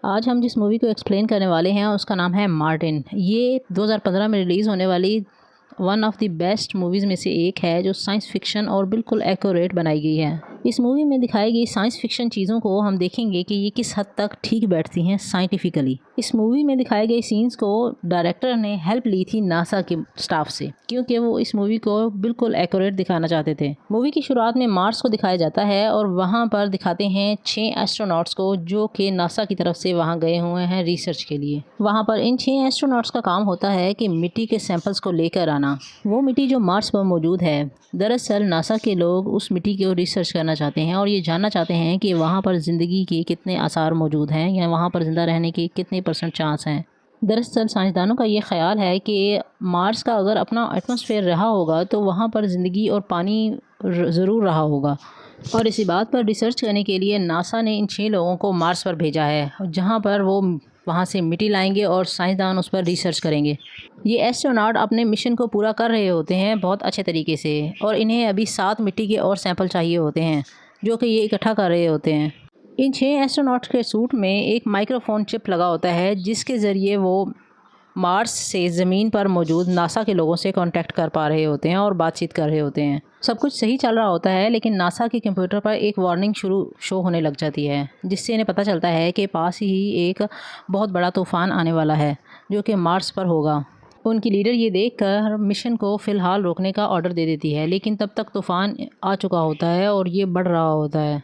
आज हम जिस मूवी को एक्सप्लेन करने वाले हैं उसका नाम है मार्टिन। ये 2015 में रिलीज़ होने वाली one of the best movies में से एक है जो साइंस फिक्शन और बिल्कुल एक्यूरेट बनाई गई है। इस मूवी में दिखाई गई साइंस फिक्शन चीज़ों को हम देखेंगे कि ये किस हद तक ठीक बैठती हैं साइंटिफिकली। इस मूवी में दिखाए गए सीन्स को डायरेक्टर ने हेल्प ली थी नासा के स्टाफ से, क्योंकि वो इस मूवी को बिल्कुल एक्यूरेट दिखाना चाहते थे। मूवी की शुरुआत में मार्स को दिखाया जाता है और वहाँ पर दिखाते हैं 6 एस्ट्रोनॉट्स को जो कि नासा की तरफ से वहाँ गए हुए हैं रिसर्च के लिए। वहाँ पर इन 6 एस्ट्रोनॉट्स का काम होता है कि मिट्टी के सैंपल्स को लेकर आना, वो मिट्टी जो मार्स पर मौजूद है। दरअसल नासा के लोग उस मिट्टी को रिसर्च करना चाहते हैं और ये जानना चाहते हैं कि वहाँ पर ज़िंदगी के कितने आसार मौजूद हैं या वहाँ पर ज़िंदा रहने के कितने % चांस हैं। दरअसल साइंसदानों का ये ख्याल है कि मार्स का अगर अपना एटमॉस्फेयर रहा होगा तो वहाँ पर ज़िंदगी और पानी ज़रूर रहा होगा। और इसी बात पर रिसर्च करने के लिए नासा ने इन 6 लोगों को मार्स पर भेजा है, जहाँ पर वो वहाँ से मिट्टी लाएंगे और साइंसदान उस पर रिसर्च करेंगे। ये एस्ट्रोनॉट अपने मिशन को पूरा कर रहे होते हैं बहुत अच्छे तरीके से, और इन्हें अभी 7 मिट्टी के और सैंपल चाहिए होते हैं जो कि ये इकट्ठा कर रहे होते हैं। इन 6 एस्ट्रोनॉट्स के सूट में एक माइक्रोफोन चिप लगा होता है जिसके ज़रिए वो मार्स से ज़मीन पर मौजूद नासा के लोगों से कांटेक्ट कर पा रहे होते हैं और बातचीत कर रहे होते हैं। सब कुछ सही चल रहा होता है, लेकिन नासा के कंप्यूटर पर एक वार्निंग शो होने लग जाती है, जिससे इन्हें पता चलता है कि पास ही एक बहुत बड़ा तूफ़ान आने वाला है जो कि मार्स पर होगा। उनकी लीडर ये देखकर मिशन को फ़िलहाल रोकने का ऑर्डर दे देती है, लेकिन तब तक तूफ़ान आ चुका होता है और ये बढ़ रहा होता है।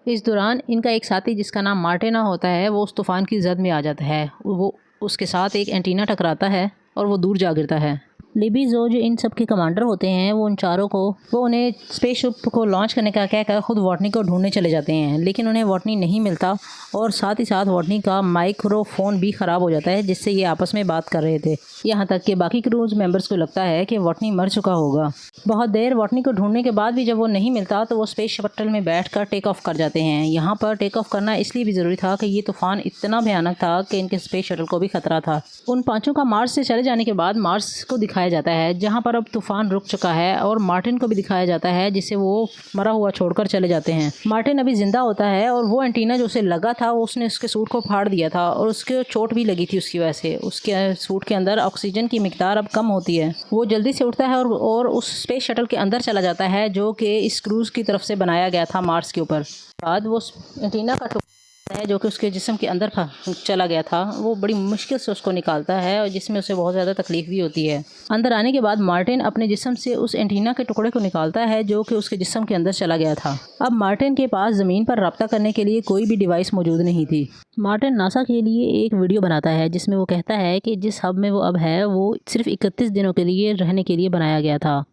इस दौरान इनका एक साथी जिसका नाम मार्टिना होता है वो उस तूफ़ान की जद में आ जाता है। वो उसके साथ एक एंटीना टकराता है और वो दूर जा गिरता है। लिबी जो इन सब के कमांडर होते हैं वो उन चारों को उन्हें स्पेसशिप को लॉन्च करने का कहकर खुद वॉटनी को ढूंढने चले जाते हैं, लेकिन उन्हें वॉटनी नहीं मिलता और साथ ही साथ वॉटनी का माइक्रोफोन भी ख़राब हो जाता है जिससे ये आपस में बात कर रहे थे। यहाँ तक कि बाकी क्रूज मेंबर्स को लगता है कि वॉटनी मर चुका होगा। बहुत देर वॉटनी को ढूंढने के बाद भी जब वो नहीं मिलता तो वो स्पेस शटल में बैठकर टेक ऑफ कर जाते हैं। यहाँ पर टेक ऑफ करना इसलिए भी ज़रूरी था कि ये तूफ़ान इतना भयानक था कि इनके स्पेस शटल को भी खतरा था। उन 5 का मार्स से चले जाने के बाद मार्स को दिखाया जाता है जहाँ पर अब तूफ़ान रुक चुका है, और मार्टिन को भी दिखाया जाता है जिसे वो मरा हुआ छोड़कर चले जाते हैं। मार्टिन अभी जिंदा होता है और वो एंटीना जो उसे लगा था वो उसने उसके सूट को फाड़ दिया था और उसके चोट भी लगी थी उसकी वजह से। उसके सूट के अंदर ऑक्सीजन की मिकदार अब कम होती है। वो जल्दी से उठता है और उस स्पेस शटल के अंदर चला जाता है जो कि इस क्रूज़ की तरफ से बनाया गया था मार्स के ऊपर। बाद वो एंटीना का है जो कि उसके जिस्म के अंदर चला गया था, वो बड़ी मुश्किल से उसको निकालता है और जिसमें उसे बहुत ज़्यादा तकलीफ भी होती है। अंदर आने के बाद मार्टिन अपने जिस्म से उस एंटीना के टुकड़े को निकालता है जो कि उसके जिस्म के अंदर चला गया था। अब मार्टिन के पास ज़मीन पर रब्ता करने के लिए कोई भी डिवाइस मौजूद नहीं थी। मार्टिन नासा के लिए एक वीडियो बनाता है जिसमें वो कहता है कि जिस हब में वो अब है वो सिर्फ 31 दिनों के लिए रहने के लिए बनाया गया था।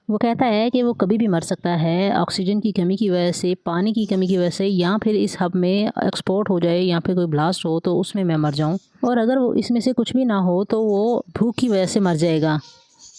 वो कहता है कि वो कभी भी मर सकता है, ऑक्सीजन की कमी की वजह से, पानी की कमी की वजह से, या फिर इस हब में एक्सपोर्ट हो जाए या फिर कोई ब्लास्ट हो तो उसमें मैं मर जाऊं, और अगर वो इसमें से कुछ भी ना हो तो वो भूख की वजह से मर जाएगा।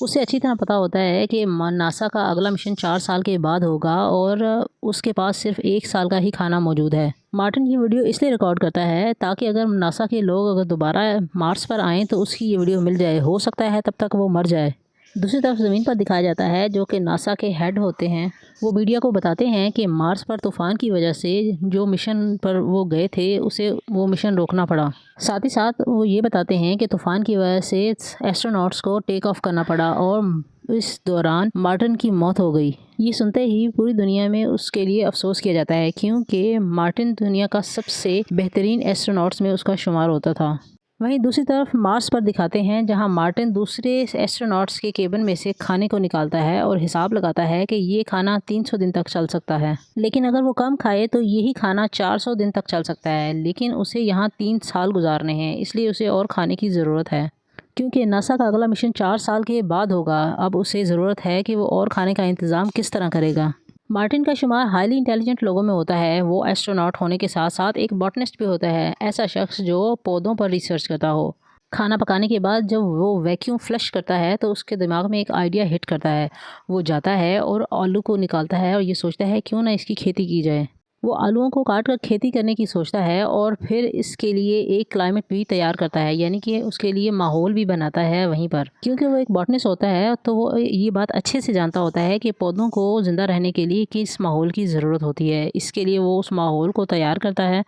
उसे अच्छी तरह पता होता है कि नासा का अगला मिशन 4 साल के बाद होगा और उसके पास सिर्फ 1 साल का ही खाना मौजूद है। मार्टिन ये वीडियो इसलिए रिकॉर्ड करता है ताकि अगर नासा के लोग अगर दोबारा मार्स पर आएँ तो उसकी ये वीडियो मिल जाए। हो सकता है तब तक वो मर जाए। दूसरी तरफ ज़मीन पर दिखाया जाता है जो कि नासा के हेड होते हैं, वो मीडिया को बताते हैं कि मार्स पर तूफ़ान की वजह से जो मिशन पर वो गए थे उसे वो मिशन रोकना पड़ा। साथ ही साथ वो ये बताते हैं कि तूफ़ान की वजह से एस्ट्रोनॉट्स को टेक ऑफ करना पड़ा और इस दौरान मार्टिन की मौत हो गई। ये सुनते ही पूरी दुनिया में उसके लिए अफसोस किया जाता है, क्योंकि मार्टिन दुनिया का सबसे बेहतरीन एस्ट्रोनॉट्स में उसका शुमार होता था। वहीं दूसरी तरफ मार्स पर दिखाते हैं जहां मार्टिन दूसरे एस्ट्रोनॉट्स के केबिन में से खाने को निकालता है और हिसाब लगाता है कि ये खाना 300 दिन तक चल सकता है, लेकिन अगर वो कम खाए तो यही खाना 400 दिन तक चल सकता है, लेकिन उसे यहाँ 3 साल गुजारने हैं, इसलिए उसे और खाने की ज़रूरत है। क्योंकि नासा का अगला मिशन 4 साल के बाद होगा, अब उसे ज़रूरत है कि वो और खाने का इंतज़ाम किस तरह करेगा। मार्टिन का शुमार हाईली इंटेलिजेंट लोगों में होता है। वो एस्ट्रोनॉट होने के साथ साथ एक बॉटनिस्ट भी होता है, ऐसा शख्स जो पौधों पर रिसर्च करता हो। खाना पकाने के बाद जब वो वैक्यूम फ्लश करता है तो उसके दिमाग में एक आइडिया हिट करता है। वो जाता है और आलू को निकालता है और ये सोचता है क्यों ना इसकी खेती की जाए। वो आलूओं को काट कर खेती करने की सोचता है और फिर इसके लिए एक क्लाइमेट भी तैयार करता है, यानी कि उसके लिए माहौल भी बनाता है वहीं पर। क्योंकि वो एक बॉटनिस्ट होता है तो वो ये बात अच्छे से जानता होता है कि पौधों को ज़िंदा रहने के लिए किस माहौल की ज़रूरत होती है। इसके लिए वो उस माहौल को तैयार करता है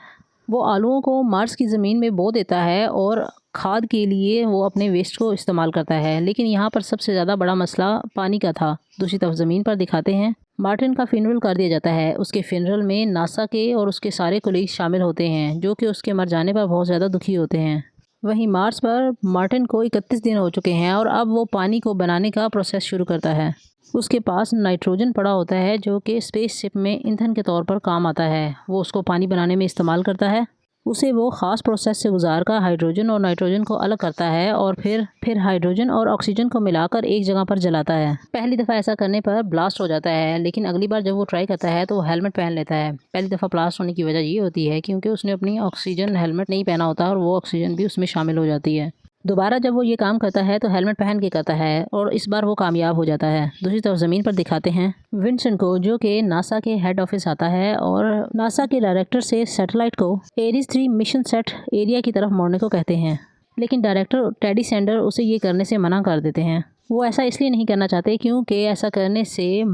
वो आलूओं को मार्स की ज़मीन में बो देता है और खाद के लिए वो अपने वेस्ट को इस्तेमाल करता है। लेकिन यहाँ पर सबसे ज़्यादा बड़ा मसला पानी का था। दूसरी तरफ ज़मीन पर दिखाते हैं मार्टिन का फ्यूनरल कर दिया जाता है। उसके फ्यूनरल में नासा के और उसके सारे कोलीग शामिल होते हैं जो कि उसके मर जाने पर बहुत ज़्यादा दुखी होते हैं। वहीं मार्स पर मार्टिन को 31 दिन हो चुके हैं और अब वो पानी को बनाने का प्रोसेस शुरू करता है। उसके पास नाइट्रोजन पड़ा होता है जो कि स्पेसशिप में ईंधन के तौर पर काम आता है। वो उसको पानी बनाने में इस्तेमाल करता है। उसे वो ख़ास प्रोसेस से गुजार कर हाइड्रोजन और नाइट्रोजन को अलग करता है और फिर हाइड्रोजन और ऑक्सीजन को मिलाकर एक जगह पर जलाता है। पहली दफ़ा ऐसा करने पर ब्लास्ट हो जाता है, लेकिन अगली बार जब वो ट्राई करता है तो वो हेलमेट पहन लेता है। पहली दफ़ा ब्लास्ट होने की वजह ये होती है क्योंकि उसने अपनी ऑक्सीजन हेलमेट नहीं पहना होता और वो ऑक्सीजन भी उसमें शामिल हो जाती है। दोबारा जब वो ये काम करता है तो हेलमेट पहन के करता है और इस बार वो कामयाब हो जाता है। दूसरी तरफ ज़मीन पर दिखाते हैं विंसन को जो कि नासा के हेड ऑफिस आता है और नासा के डायरेक्टर से सैटेलाइट को एरिस 3 मिशन सेट एरिया की तरफ मोड़ने को कहते हैं। लेकिन डायरेक्टर टेडी सेंडर उसे ये करने से मना कर देते हैं। वो ऐसा इसलिए नहीं करना चाहते क्योंकि ऐसा करने से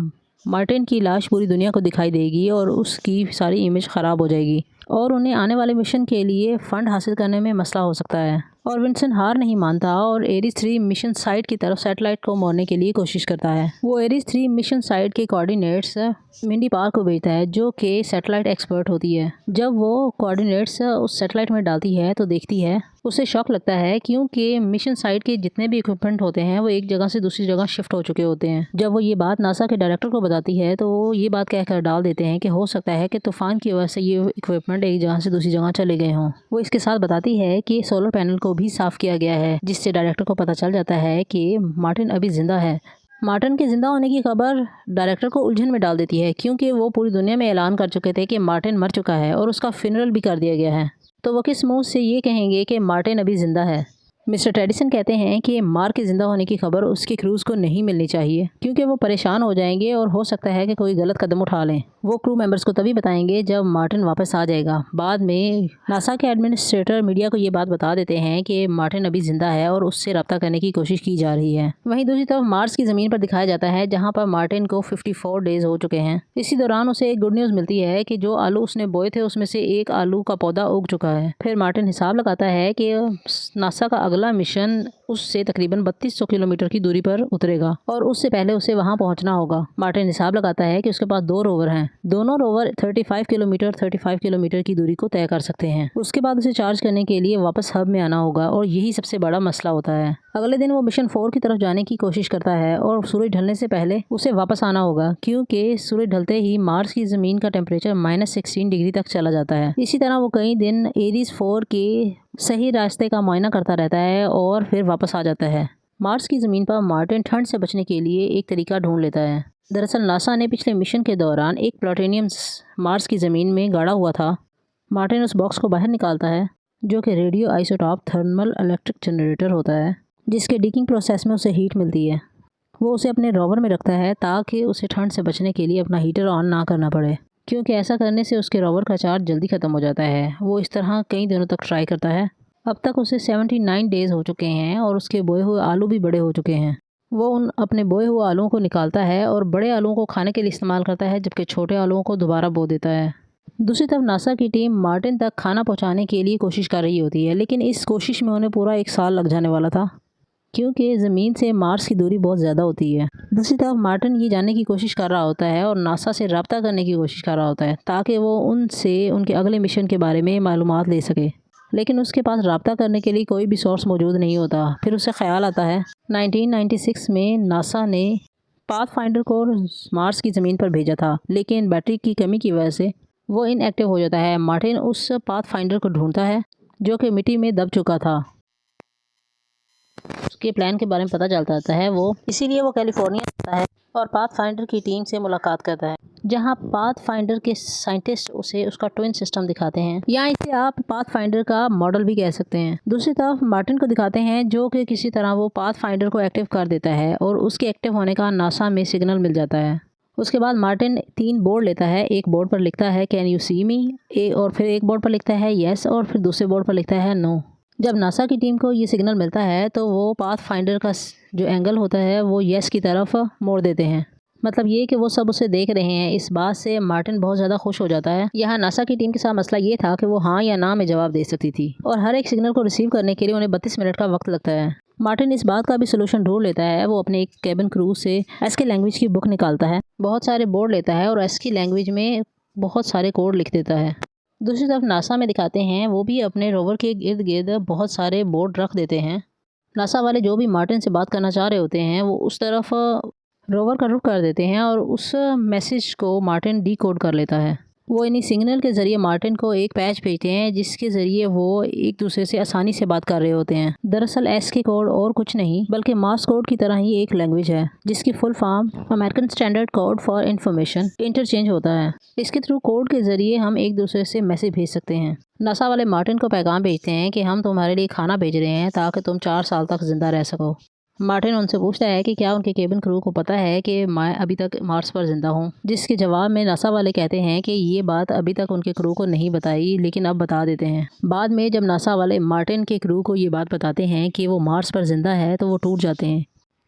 मार्टिन की लाश पूरी दुनिया को दिखाई देगी और उसकी सारी इमेज ख़राब हो जाएगी और उन्हें आने वाले मिशन के लिए फ़ंड हासिल करने में मसला हो सकता है। और विंसन हार नहीं मानता और एरिस 3 मिशन साइट की तरफ सैटेलाइट को मोड़ने के लिए कोशिश करता है। वो एरिस 3 मिशन साइट के कोऑर्डिनेट्स मिंडी पार्क को भेजता है जो कि सैटेलाइट एक्सपर्ट होती है। जब वो कोऑर्डिनेट्स उस सैटेलाइट में डालती है तो देखती है उसे शॉक लगता है क्योंकि मिशन साइट के जितने भी इक्विपमेंट होते हैं वो एक जगह से दूसरी जगह शिफ्ट हो चुके होते हैं। जब वो ये बात नासा के डायरेक्टर को बताती है तो वो ये बात कहकर डाल देते हैं कि हो सकता है कि तूफान की वजह से ये इक्विपमेंट एक जगह से दूसरी जगह चले गए हों। वो इसके साथ बताती है कि सोलर पैनल को भी साफ़ किया गया है, जिससे डायरेक्टर को पता चल जाता है कि मार्टिन अभी ज़िंदा है। मार्टिन के ज़िंदा होने की खबर डायरेक्टर को उलझन में डाल देती है क्योंकि वो पूरी दुनिया में ऐलान कर चुके थे कि मार्टिन मर चुका है और उसका फ्यूनरल भी कर दिया गया है। तो वो किस मुंह से ये कहेंगे कि मार्टिन अभी ज़िंदा है। मिस्टर टेडिसन कहते हैं कि मार्क के ज़िंदा होने की खबर उसके क्रूज़ को नहीं मिलनी चाहिए क्योंकि वो परेशान हो जाएंगे और हो सकता है कि कोई गलत कदम उठा लें। वो क्रू मेंबर्स को तभी बताएंगे जब मार्टिन वापस आ जाएगा। बाद में नासा के एडमिनिस्ट्रेटर मीडिया को ये बात बता देते हैं कि मार्टिन अभी ज़िंदा है और उससे रब्ता करने की कोशिश की जा रही है। वहीं दूसरी तरफ मार्स की ज़मीन पर दिखाया जाता है जहाँ पर मार्टिन को 54 डेज़ हो चुके हैं। इसी दौरान उसे एक गुड न्यूज़ मिलती है कि जो आलू उसने बोए थे उसमें से एक आलू का पौधा उग चुका है। फिर मार्टिन हिसाब लगाता है कि नासा का अगला मिशन उससे तकरीबन 3200 किलोमीटर की दूरी पर उतरेगा और उससे पहले उसे वहां पहुंचना होगा। मार्टिन हिसाब लगाता है कि उसके पास 2 रोवर हैं। दोनों रोवर 35 किलोमीटर की दूरी को तय कर सकते हैं। उसके बाद उसे चार्ज करने के लिए वापस हब में आना होगा और यही सबसे बड़ा मसला होता है। अगले दिन वो मिशन 4 की तरफ जाने की कोशिश करता है और सूरज ढलने से पहले उसे वापस आना होगा क्योंकि सूरज ढलते ही मार्स की ज़मीन का टेम्परेचर -16 डिग्री तक चला जाता है। इसी तरह वो कई दिन एरिस 4 के सही रास्ते का मुआयना करता रहता है और फिर वापस आ जाता है। मार्स की ज़मीन पर मार्टिन ठंड से बचने के लिए एक तरीका ढूंढ लेता है। दरअसल नासा ने पिछले मिशन के दौरान एक प्लूटोनियम मार्स की ज़मीन में गाड़ा हुआ था। मार्टिन उस बॉक्स को बाहर निकालता है जो कि radio isotope thermal electric generator होता है, जिसके डीकिंग प्रोसेस में उसे हीट मिलती है। वो उसे अपने रोवर में रखता है ताकि उसे ठंड से बचने के लिए अपना हीटर ऑन ना करना पड़े, क्योंकि ऐसा करने से उसके रोवर का चार्ज जल्दी ख़त्म हो जाता है। वो इस तरह कई दिनों तक ट्राई करता है। अब तक उसे 79 डेज़ हो चुके हैं और उसके बोए हुए आलू भी बड़े हो चुके हैं। वो उन अपने बोए हुए आलूओं को निकालता है और बड़े आलूओं को खाने के लिए इस्तेमाल करता है, जबकि छोटे आलूओं को दोबारा बो देता है। दूसरी तरफ नासा की टीम मार्टिन तक खाना पहुंचाने के लिए कोशिश कर रही होती है, लेकिन इस कोशिश में उन्हें पूरा 1 साल लग जाने वाला था क्योंकि ज़मीन से मार्स की दूरी बहुत ज़्यादा होती है। दूसरी तरफ मार्टिन ये जानने की कोशिश कर रहा होता है और नासा से रब्ता करने की कोशिश कर रहा होता है ताकि वो उनसे उनके अगले मिशन के बारे में मालूमात ले सके, लेकिन उसके पास रब्ता करने के लिए कोई भी सोर्स मौजूद नहीं होता। फिर उसे ख्याल आता है 1996 में नासा ने पाथफाइंडर को मार्स की ज़मीन पर भेजा था, लेकिन बैटरी की कमी की वजह से वो इनएक्टिव हो जाता है। मार्टिन उस पाथफाइंडर को ढूंढता है जो कि मिट्टी में दब चुका था। उसके प्लान के बारे में पता चलता आता है इसीलिए वो कैलिफोर्निया जाता है और पाथफाइंडर की टीम से मुलाकात करता है, जहां पाथफाइंडर के साइंटिस्ट उसे उसका ट्विन सिस्टम दिखाते हैं, या इसे आप पाथफाइंडर का मॉडल भी कह सकते हैं। दूसरी तरफ मार्टिन को दिखाते हैं जो कि किसी तरह वो पाथफाइंडर को एक्टिव कर देता है और उसके एक्टिव होने का नासा में सिग्नल मिल जाता है। उसके बाद मार्टिन 3 बोर्ड लेता है। एक बोर्ड पर लिखता है कैन यू सी मी, और फिर एक बोर्ड पर लिखता है येस, और फिर दूसरे बोर्ड पर लिखता है नो। जब नासा की टीम को ये सिग्नल मिलता है तो वो पाथफाइंडर का जो एंगल होता है वो येस की तरफ मोड़ देते हैं। मतलब ये कि वो सब उसे देख रहे हैं। इस बात से मार्टिन बहुत ज़्यादा खुश हो जाता है। यहाँ नासा की टीम के साथ मसला ये था कि वो हाँ या ना में जवाब दे सकती थी और हर एक सिग्नल को रिसीव करने के लिए उन्हें 32 मिनट का वक्त लगता है। मार्टिन इस बात का भी सोल्यूशन ढूंढ लेता है। वो अपने एक केबिन क्रू से एस्की लैंग्वेज की बुक निकालता है, बहुत सारे बोर्ड लेता है और एस्की लैंग्वेज में बहुत सारे कोड लिख देता है। दूसरी तरफ नासा में दिखाते हैं, वो भी अपने रोवर के इर्द गिर्द बहुत सारे बोर्ड रख देते हैं। नासा वाले जो भी मार्टिन से बात करना चाह रहे होते हैं वो उस तरफ रोवर का रुख कर देते हैं और उस मैसेज को मार्टिन डी कोड कर लेता है। वो इन्हीं सिग्नल के ज़रिए मार्टिन को एक पैच भेजते हैं जिसके ज़रिए वो एक दूसरे से आसानी से बात कर रहे होते हैं। दरअसल एस्की कोड और कुछ नहीं बल्कि मार्स कोड की तरह ही एक लैंग्वेज है जिसकी full form American standard code for information interchange होता है। इसके थ्रू कोड के ज़रिए हम एक दूसरे से मैसेज भेज सकते हैं। नासा वाले मार्टिन को पैगाम भेजते हैं कि हम तुम्हारे लिए खाना भेज रहे हैं ताकि तुम 4 साल तक जिंदा रह सको। मार्टिन उनसे पूछता है कि क्या उनके केबिन क्रू को पता है कि मैं अभी तक मार्स पर जिंदा हूँ, जिसके जवाब में नासा वाले कहते हैं कि ये बात अभी तक उनके क्रू को नहीं बताई लेकिन अब बता देते हैं। बाद में जब नासा वाले मार्टिन के क्रू को ये बात बताते हैं कि वो मार्स पर जिंदा है तो वो टूट जाते हैं,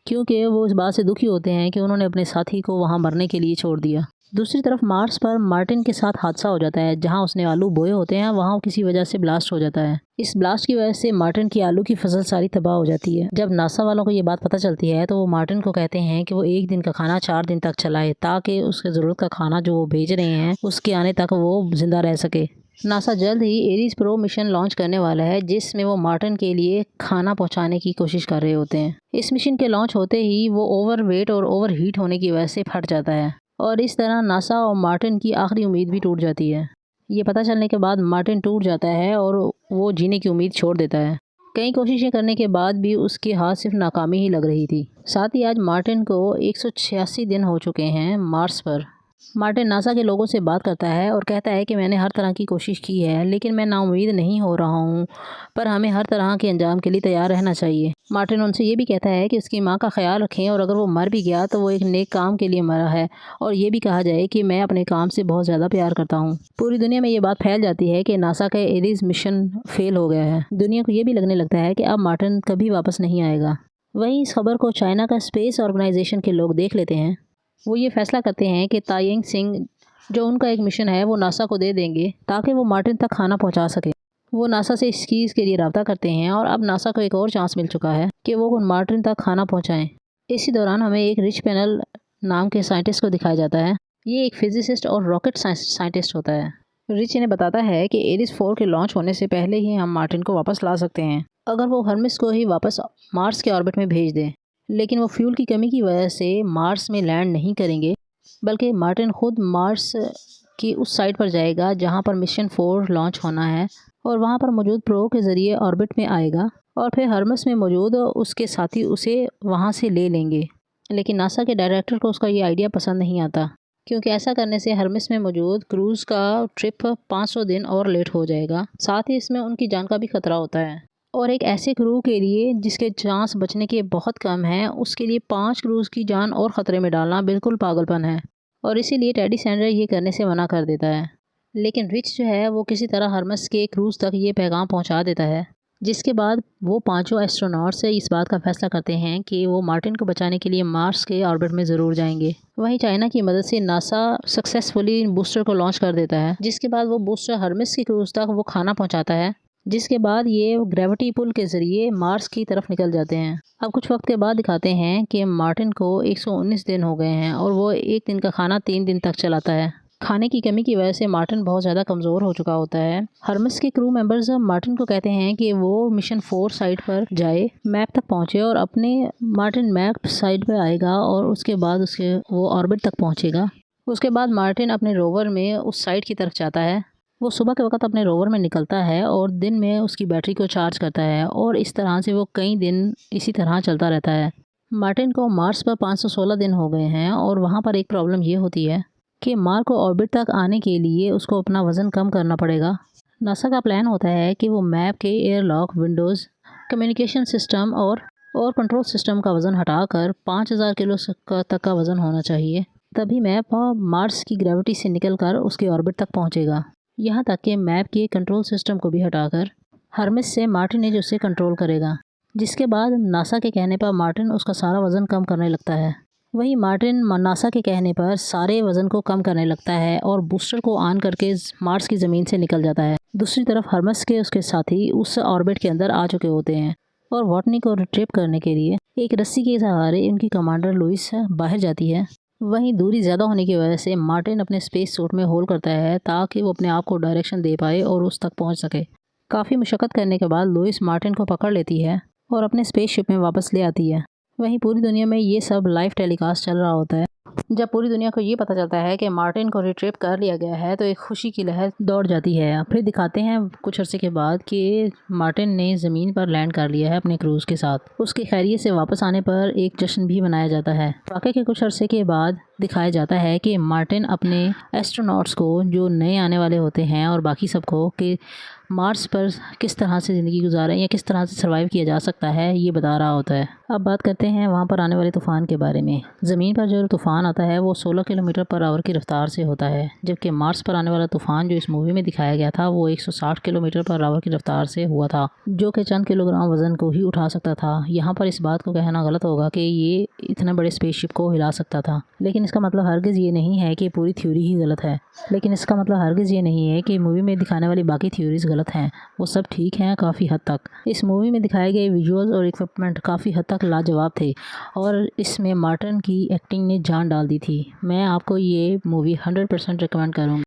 क्योंकि वो इस बात से दुखी होते हैं कि उन्होंने अपने साथी को वहाँ मरने के लिए छोड़ दिया। दूसरी तरफ मार्स पर मार्टिन के साथ हादसा हो जाता है। जहां उसने आलू बोए होते हैं वहां किसी वजह से ब्लास्ट हो जाता है। इस ब्लास्ट की वजह से मार्टिन की आलू की फसल सारी तबाह हो जाती है। जब नासा वालों को ये बात पता चलती है तो वो मार्टिन को कहते हैं कि वो एक दिन का खाना 4 दिन तक चलाए ताकि उसके ज़रूरत का खाना जो वो भेज रहे हैं उसके आने तक वो जिंदा रह सके। नासा जल्द ही एरीज प्रो मिशन लॉन्च करने वाला है जिसमें वो मार्टिन के लिए खाना पहुंचाने की कोशिश कर रहे होते हैं। इस मिशन के लॉन्च होते ही वो ओवरवेट और ओवर हीट होने की वजह से फट जाता है और इस तरह नासा और मार्टिन की आखिरी उम्मीद भी टूट जाती है। ये पता चलने के बाद मार्टिन टूट जाता है और वो जीने की उम्मीद छोड़ देता है। कई कोशिशें करने के बाद भी उसके हाथ सिर्फ नाकामी ही लग रही थी। साथ ही आज मार्टिन को 186 दिन हो चुके हैं मार्स पर। मार्टिन नासा के लोगों से बात करता है और कहता है कि मैंने हर तरह की कोशिश की है लेकिन मैं नाउम्मीद नहीं हो रहा हूँ, पर हमें हर तरह के अंजाम के लिए तैयार रहना चाहिए। मार्टिन उनसे ये भी कहता है कि उसकी माँ का ख्याल रखें और अगर वो मर भी गया तो वो एक नेक काम के लिए मरा है, और ये भी कहा जाए कि मैं अपने काम से बहुत ज़्यादा प्यार करता हूँ। पूरी दुनिया में ये बात फैल जाती है कि नासा का एरीज मिशन फेल हो गया है। दुनिया को ये भी लगने लगता है कि अब मार्टिन कभी वापस नहीं आएगा। वहीं इस खबर को चाइना का स्पेस ऑर्गेनाइजेशन के लोग देख लेते हैं। वो ये फैसला करते हैं कि तायिंग सिंह जो उनका एक मिशन है वो नासा को दे देंगे ताकि वो मार्टिन तक खाना पहुंचा सके। वो नासा से इस चीज़ के लिए रब्ता करते हैं और अब नासा को एक और चांस मिल चुका है कि वो मार्टिन तक खाना पहुंचाएं। इसी दौरान हमें एक रिच पैनल नाम के साइंटिस्ट को दिखाया जाता है। ये एक फिजिसिस्ट और रॉकेट साइंटिस्ट होता है। रिच इन्हें बताता है कि एरिस 4 के लॉन्च होने से पहले ही हम मार्टिन को वापस ला सकते हैं अगर वो हर्मिस को ही वापस मार्स के ऑर्बिट में भेज दें, लेकिन वो फ्यूल की कमी की वजह से मार्स में लैंड नहीं करेंगे, बल्कि मार्टिन खुद मार्स की उस साइट पर जाएगा जहां पर मिशन 4 लॉन्च होना है और वहां पर मौजूद प्रो के ज़रिए ऑर्बिट में आएगा और फिर हर्मिस में मौजूद उसके साथी उसे वहां से ले लेंगे। लेकिन नासा के डायरेक्टर को उसका ये आइडिया पसंद नहीं आता, क्योंकि ऐसा करने से हर्मिस में मौजूद क्रूज़ का ट्रिप 500 दिन और लेट हो जाएगा। साथ ही इसमें उनकी जान का भी खतरा होता है और एक ऐसे क्रू के लिए जिसके चांस बचने के बहुत कम है, उसके लिए 5 क्रूज़ की जान और ख़तरे में डालना बिल्कुल पागलपन है। और इसीलिए टेडी सैंडर ये करने से मना कर देता है। लेकिन रिच जो है वो किसी तरह हर्मिस के क्रूज़ तक ये पैगाम पहुंचा देता है, जिसके बाद वो पांचों एस्ट्रोनॉट्स इस बात का फैसला करते हैं कि वो मार्टिन को बचाने के लिए मार्स के ऑर्बिट में ज़रूर जाएंगे। वहीं चाइना की मदद से नासा सक्सेसफुली बूस्टर को लॉन्च कर देता है, जिसके बाद वो बूस्टर हर्मिस के क्रूज़ तक वो खाना पहुँचाता है, जिसके बाद ये ग्रेविटी पुल के ज़रिए मार्स की तरफ निकल जाते हैं। अब कुछ वक्त के बाद दिखाते हैं कि मार्टिन को 119 दिन हो गए हैं और वो एक दिन का खाना 3 दिन तक चलाता है। खाने की कमी की वजह से मार्टिन बहुत ज़्यादा कमज़ोर हो चुका होता है। हर्मिस के क्रू मेंबर्स मार्टिन को कहते हैं कि वो मिशन 4 साइट पर जाए, मैप तक पहुँचे और अपने मार्टिन मैप साइट पर आएगा और उसके बाद उसके वो ऑर्बिट तक पहुँचेगा। उसके बाद मार्टिन अपने रोवर में उस साइट की तरफ जाता है। वो सुबह के वक्त अपने रोवर में निकलता है और दिन में उसकी बैटरी को चार्ज करता है और इस तरह से वो कई दिन इसी तरह चलता रहता है। मार्टिन को मार्स पर 516 दिन हो गए हैं और वहाँ पर एक प्रॉब्लम ये होती है कि मार्स को ऑर्बिट तक आने के लिए उसको अपना वज़न कम करना पड़ेगा। नासा का प्लान होता है कि वो मैप के एयरलॉक, विंडोज़, कम्युनिकेशन सिस्टम और कंट्रोल सिस्टम का वज़न हटाकर 5000 किलो तक का वज़न होना चाहिए, तभी मैप मार्स की ग्रेविटी से निकलकर उसके ऑर्बिट तक पहुँचेगा। यहाँ तक कि मैप के कंट्रोल सिस्टम को भी हटाकर हर्मिस से मार्टिन एज उसे कंट्रोल करेगा, जिसके बाद नासा के कहने पर मार्टिन उसका सारा वज़न कम करने लगता है। वहीं मार्टिन नासा के कहने पर सारे वजन को कम करने लगता है और बूस्टर को ऑन करके मार्स की ज़मीन से निकल जाता है। दूसरी तरफ हर्मस के उसके साथी उस ऑर्बिट के अंदर आ चुके होते हैं और वॉटनी को रिट्रीव करने के लिए एक रस्सी के सहारे उनकी कमांडर लुइस बाहर जाती है। वहीं दूरी ज़्यादा होने की वजह से मार्टिन अपने स्पेस सूट में होल करता है ताकि वो अपने आप को डायरेक्शन दे पाए और उस तक पहुंच सके। काफ़ी मशक्क़त करने के बाद लुइस मार्टिन को पकड़ लेती है और अपने स्पेसशिप में वापस ले आती है। वहीं पूरी दुनिया में ये सब लाइव टेलीकास्ट चल रहा होता है। जब पूरी दुनिया को ये पता चलता है कि मार्टिन को रिट्रीव कर लिया गया है तो एक खुशी की लहर दौड़ जाती है। फिर दिखाते हैं कुछ अरसे के बाद कि मार्टिन ने ज़मीन पर लैंड कर लिया है अपने क्रूज़ के साथ। उसके खैरियत से वापस आने पर एक जश्न भी मनाया जाता है। वाक़े के कुछ अरसे के बाद दिखाया जाता है कि मार्टिन अपने एस्ट्रोनॉट्स को जो नए आने वाले होते हैं और बाकी सबको कि मार्स पर किस तरह से ज़िंदगी गुजारें या किस तरह से सर्वाइव किया जा सकता है ये बता रहा होता है। अब बात करते हैं वहाँ पर आने वाले तूफ़ान के बारे में। ज़मीन पर जो तूफ़ान आता है वो 16 किलोमीटर पर आवर की रफ्तार से होता है, जबकि मार्स पर आने वाला तूफ़ान जो इस मूवी में दिखाया गया था वो 160 किलोमीटर पर आवर की रफ्तार से हुआ था, जो कि चंद किलोग्राम वज़न को ही उठा सकता था। यहाँ पर इस बात को कहना गलत होगा कि ये इतने बड़े स्पेसशिप को हिला सकता था, लेकिन इसका मतलब हरगिज़ ये नहीं है कि पूरी थ्योरी ही गलत है। लेकिन इसका मतलब हरगिज़ ये नहीं है कि मूवी में दिखाने वाली बाकी थ्योरीज गलत हैं। वो सब ठीक हैं काफ़ी हद तक। इस मूवी में दिखाए गए विजुअल्स और इक्विपमेंट काफ़ी हद तक लाजवाब थे और इसमें मार्टिन की एक्टिंग ने जान डाल दी थी। मैं आपको ये मूवी 100% रिकमेंड करूँगी।